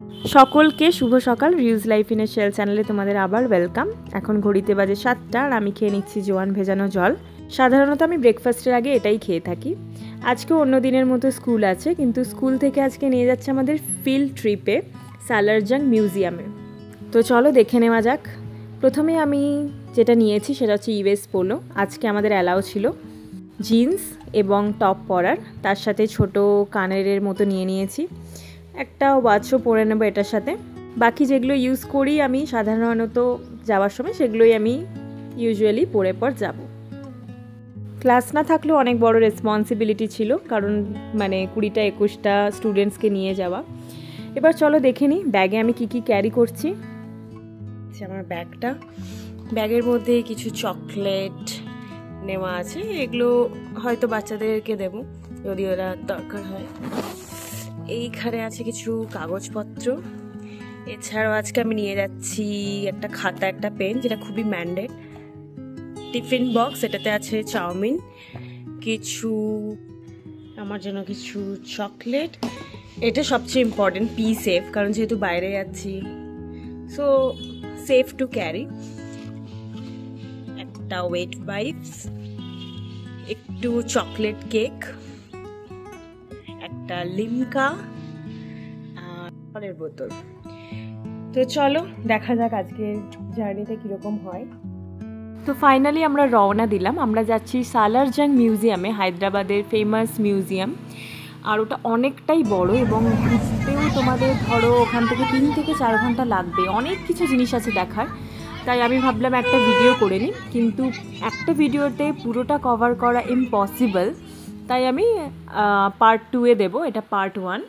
সকলকে শুভ সকাল। Reuse life in a shell চ্যানেলে তোমাদের আবার ওয়েলকাম। এখন ঘড়িতে বাজে 7টা আর আমি খেয়ে নিচ্ছি জোয়ান ভেজানো জল। সাধারণত আমি ব্রেকফাস্টের আগে এটাই খেয়ে থাকি। আজকে অন্য দিনের মতো স্কুল আছে, কিন্তু স্কুল থেকে আজকে নিয়ে যাচ্ছে আমাদের ফিল্ড ট্রিপে সালারজাং মিউজিয়ামে। তো চলো দেখে নেওয়া যাক। প্রথমে আমি যেটা নিয়েছি সেটা হচ্ছে ইউএস পোলো। আজকে আমাদের অ্যালাউ ছিল জিন্স এবং টপ পরার, তার সাথে ছোট কানের মতো নিয়েছি। একটা ওয়াচও পরে নেবো এটার সাথে। বাকি যেগুলো ইউজ করি আমি সাধারণত যাওয়ার সময়, সেগুলোই আমি ইউজুয়ালি পরে পর যাব। ক্লাস না থাকলেও অনেক বড় রেসপন্সিবিলিটি ছিল, কারণ 20টা-21টা স্টুডেন্টসকে নিয়ে যাওয়া। এবার চলো দেখে নিই ব্যাগে আমি কি ক্যারি করছি। আমার ব্যাগের মধ্যে কিছু চকলেট নেওয়া আছে, এগুলো হয়তো বাচ্চাদেরকে দেব যদি ওরা দরকার হয়। এইখানে আছে কিছু কাগজপত্র। এছাড়াও আজকে আমি নিয়ে যাচ্ছি একটা খাতা, একটা পেন, যেটা খুবই ম্যান্ডেট। টিফিন বক্স, এটাতে আছে চাউমিন, কিছু আমার জন্য কিছু চকলেট। এটা সবচেয়ে ইম্পর্টেন্ট, পি সেফ, কারণ যেহেতু বাইরে যাচ্ছি, সো সেফ টু ক্যারি। একটা ওয়েট ওয়াইপস, একটু চকলেট কেক, একটা লিমকা আর জলের বোতল। তো চলো দেখা যাক আজকের জার্নিটা কীরকম হয়। তো ফাইনালি আমরা রওনা দিলাম। আমরা যাচ্ছি সালারজাং মিউজিয়ামে, হায়দ্রাবাদের ফেমাস মিউজিয়াম। আর ওটা অনেকটাই বড় এবং ঘুরতেও তোমাদের ধরো ওখান থেকে 3 থেকে 4 ঘন্টা লাগবে। অনেক কিছু জিনিস আছে দেখার, তাই আমি ভাবলাম একটা ভিডিও করে নিই, কিন্তু একটা ভিডিওতে পুরোটা কভার করা ইম্পসিবল, তাই আমি পার্ট 2-এ দেবো, এটা পার্ট 1।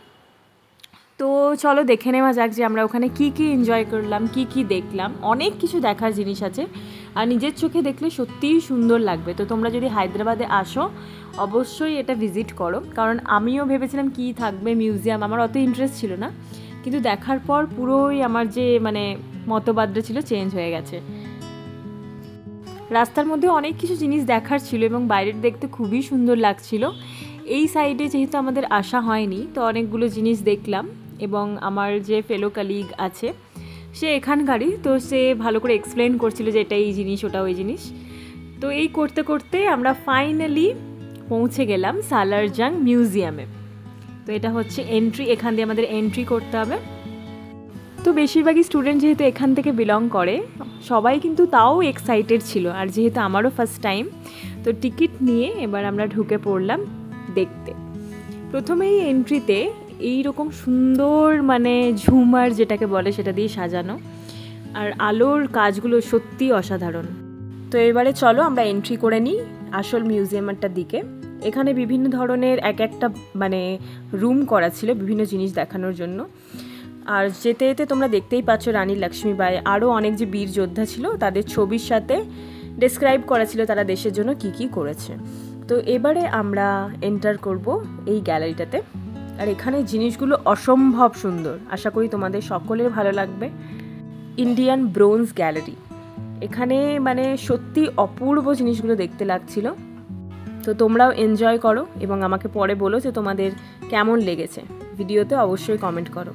তো চলো দেখে নেওয়া যাক যে আমরা ওখানে কি এনজয় করলাম, কি দেখলাম। অনেক কিছু দেখার জিনিস আছে, আর নিজের চোখে দেখলে সত্যিই সুন্দর লাগবে। তো তোমরা যদি হায়দ্রাবাদে আসো অবশ্যই এটা ভিজিট করো, কারণ আমিও ভেবেছিলাম কি থাকবে মিউজিয়াম, আমার অত ইন্টারেস্ট ছিল না, কিন্তু দেখার পর পুরোই আমার যে মতবাদটা ছিল চেঞ্জ হয়ে গেছে। রাস্তার মধ্যে অনেক কিছু জিনিস দেখার ছিল এবং বাইরের দেখতে খুবই সুন্দর লাগছিল। এই সাইডে যেহেতু আমাদের আসা হয়নি, তো অনেকগুলো জিনিস দেখলাম। এবং আমার যে ফেলো কালিগ আছে সে এখানকারই, তো সে ভালো করে এক্সপ্লেন করছিল যে এটা এই জিনিস, ওটা ওই জিনিস। তো এই করতে করতে আমরা ফাইনালি পৌঁছে গেলাম সালারজাং মিউজিয়ামে। তো এটা হচ্ছে এন্ট্রি, এখান দিয়ে আমাদের এন্ট্রি করতে হবে। তো বেশিরভাগই স্টুডেন্ট যেহেতু এখান থেকে বিলং করে, সবাই কিন্তু তাও এক্সাইটেড ছিল। আর যেহেতু আমারও ফার্স্ট টাইম, তো টিকিট নিয়ে এবার আমরা ঢুকে পড়লাম দেখতে। প্রথমেই এন্ট্রিতে এইরকম সুন্দর ঝুমার যেটাকে বলে সেটা দিয়ে সাজানো, আর আলোর কাজগুলো সত্যি অসাধারণ। তো এবারে চলো আমরা এন্ট্রি করে নিই আসল মিউজিয়ামটার দিকে। এখানে বিভিন্ন ধরনের একটা রুম করা ছিল বিভিন্ন জিনিস দেখানোর জন্য। আর যেতে যেতে তোমরা দেখতেই পাচ্ছ রানী লক্ষ্মীবাই, আরও অনেক যে বীর যোদ্ধা ছিল তাদের ছবির সাথে ডেসক্রাইব করা ছিল তারা দেশের জন্য কি করেছে। তো এবারে আমরা এন্টার করব এই গ্যালারিটাতে। আর এখানে জিনিসগুলো অসম্ভব সুন্দর, আশা করি তোমাদের সকলের ভালো লাগবে। ইন্ডিয়ান ব্রোঞ্জ গ্যালারি, এখানে সত্যি অপূর্ব জিনিসগুলো দেখতে লাগছিল। তো তোমরাও এনজয় করো এবং আমাকে পরে বলো যে তোমাদের কেমন লেগেছে। ভিডিওতে অবশ্যই কমেন্ট করো।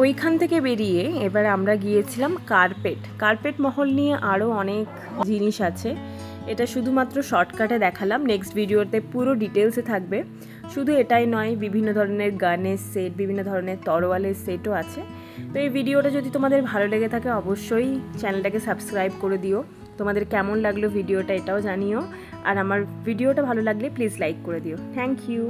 ওইখান থেকে বেরিয়ে এবার আমরা গিয়েছিলাম কার্পেট মহল নিয়ে। আরও অনেক জিনিস আছে, এটা শুধুমাত্র শর্টকাটে দেখালাম, নেক্সট ভিডিওতে পুরো ডিটেলসে থাকবে। শুধু এটাই নয়, বিভিন্ন ধরনের গানের সেট, বিভিন্ন ধরনের তরোয়ালের সেটও আছে। তো এই ভিডিওটা যদি তোমাদের ভালো লেগে থাকে অবশ্যই চ্যানেলটাকে সাবস্ক্রাইব করে দিও। তোমাদের কেমন লাগলো ভিডিওটা এটাও জানিও, আর আমার ভিডিওটা ভালো লাগলে প্লিজ লাইক করে দিও। Thank you.